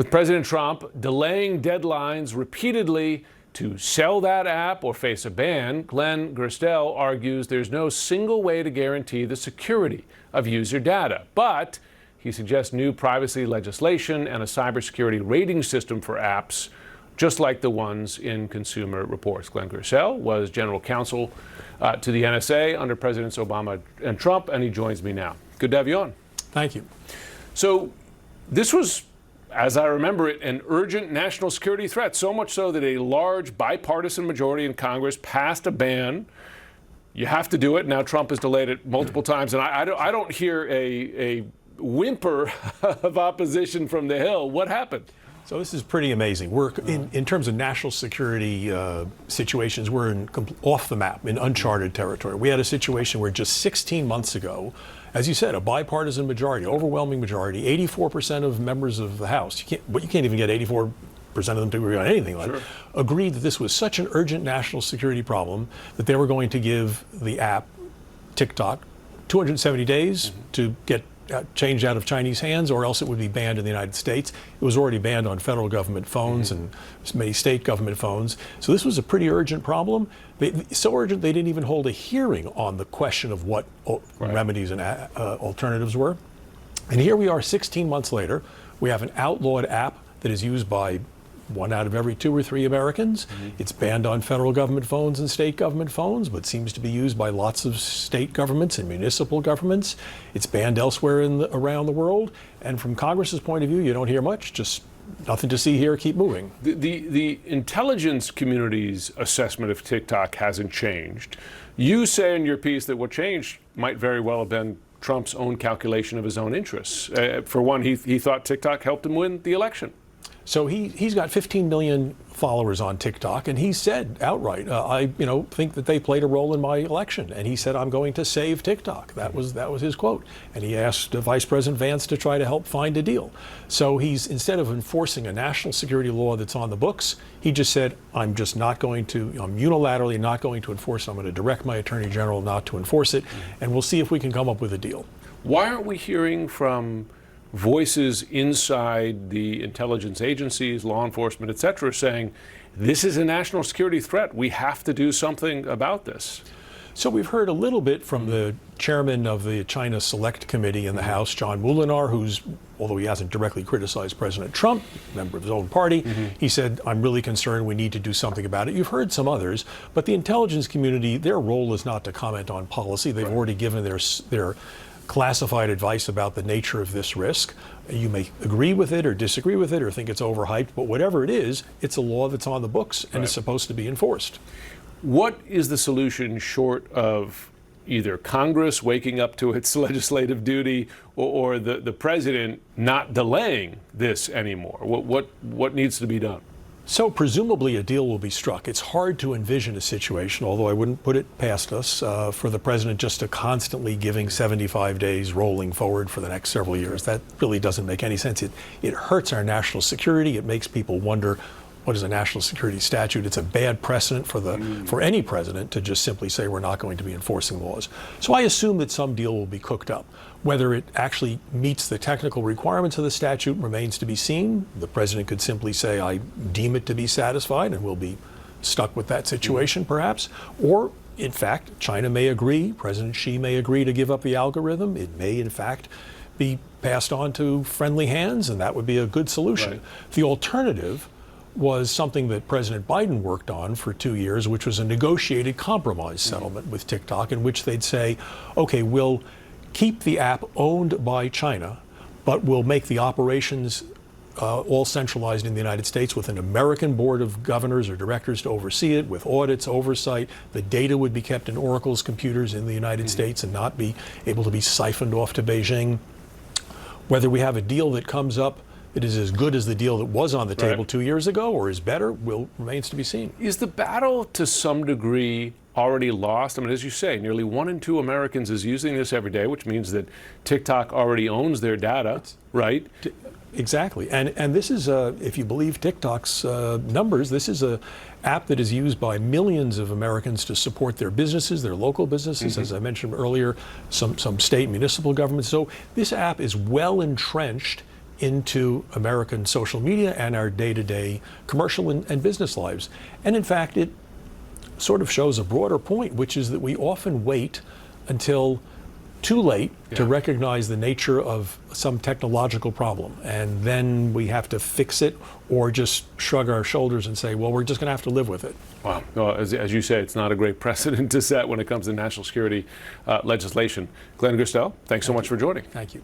With President Trump delaying deadlines repeatedly to sell that app or face a ban, Glenn Gerstell argues there's no single way to guarantee the security of user data. But he suggests new privacy legislation and a cybersecurity rating system for apps, just like the ones in Consumer Reports. Glenn Gerstell was general counsel to the NSA under Presidents Obama and Trump, and he joins me now. Good to have you on. Thank you. So this was, as I remember it, an urgent national security threat, so much so that a large bipartisan majority in Congress passed a ban. You have to do it. Now Trump has delayed it multiple times, and I don't hear a whimper of opposition from the Hill. What happened? So this is pretty amazing. We're in terms of national security situations, we're off the map, in uncharted territory. We had a situation where just 16 months ago, as you said, a bipartisan majority, overwhelming majority, 84% of members of the House, you can't even get 84% of them to agree on anything like it, agreed that this was such an urgent national security problem that they were going to give the app, TikTok, 270 days to get changed out of Chinese hands, or else it would be banned in the United States. It was already banned on federal government phones and many state government phones. So this was a pretty urgent problem. So urgent they didn't even hold a hearing on the question of what remedies and alternatives were. And here we are 16 months later. We have an outlawed app that is used by 1 out of every 2 or 3 Americans. It's banned on federal government phones and state government phones, but seems to be used by lots of state governments and municipal governments. It's banned elsewhere around the world. And from Congress's point of view, you don't hear much, just nothing to see here, keep moving. The intelligence community's assessment of TikTok hasn't changed. You say in your piece that what changed might very well have been Trump's own calculation of his own interests. For one, he thought TikTok helped him win the election. So he's got 15 million followers on TikTok, and he said outright, I think that they played a role in my election. And he said, I'm going to save TikTok. That was his quote. And he asked Vice President Vance to try to help find a deal. So instead of enforcing a national security law that's on the books, he just said, I'm unilaterally not going to enforce it. I'm going to direct my Attorney General not to enforce it, and we'll see if we can come up with a deal. Why aren't we hearing from voices inside the intelligence agencies, law enforcement, et cetera, saying this is a national security threat? We have to do something about this. So we've heard a little bit from the chairman of the China Select Committee in the House, John Mulinar, who's, although he hasn't directly criticized President Trump, member of his own party, he said, I'm really concerned, we need to do something about it. You've heard some others, but the intelligence community, their role is not to comment on policy. They've already given their classified advice about the nature of this risk. You may agree with it or disagree with it or think it's overhyped, but whatever it is, it's a law that's on the books and is supposed to be enforced. What is the solution short of either Congress waking up to its legislative duty or the president not delaying this anymore? What needs to be done? So presumably a deal will be struck. It's hard to envision a situation, although I wouldn't put it past us, for the president just to constantly giving 75 days rolling forward for the next several years. That really doesn't make any sense. It hurts our national security. It makes people wonder, what is a national security statute? It's a bad precedent for any president to just simply say we're not going to be enforcing laws. So I assume that some deal will be cooked up. Whether it actually meets the technical requirements of the statute remains to be seen. The president could simply say, I deem it to be satisfied, and we'll be stuck with that situation perhaps. Or, in fact, China may agree, President Xi may agree to give up the algorithm. It may, in fact, be passed on to friendly hands, and that would be a good solution. The alternative was something that President Biden worked on for 2 years, which was a negotiated compromise settlement with TikTok, in which they'd say, okay, we'll keep the app owned by China, but we'll make the operations all centralized in the United States with an American board of governors or directors to oversee it, with audits, oversight. The data would be kept in Oracle's computers in the United States and not be able to be siphoned off to Beijing. Whether we have a deal that comes up that is as good as the deal that was on the table 2 years ago or is better remains to be seen. Is the battle to some degree already lost? I mean, as you say, nearly 1 in 2 Americans is using this every day, which means that TikTok already owns their data, right? Exactly. And this is, if you believe TikTok's numbers, this is a app that is used by millions of Americans to support their businesses, their local businesses, as I mentioned earlier, some state municipal governments. So this app is well entrenched into American social media and our day-to-day commercial and business lives. And in fact, it sort of shows a broader point, which is that we often wait until too late to recognize the nature of some technological problem. And then we have to fix it or just shrug our shoulders and say, well, we're just going to have to live with it. Wow. Well, as you say, it's not a great precedent to set when it comes to national security legislation. Glenn Gerstell, thanks so much for joining. Thank you.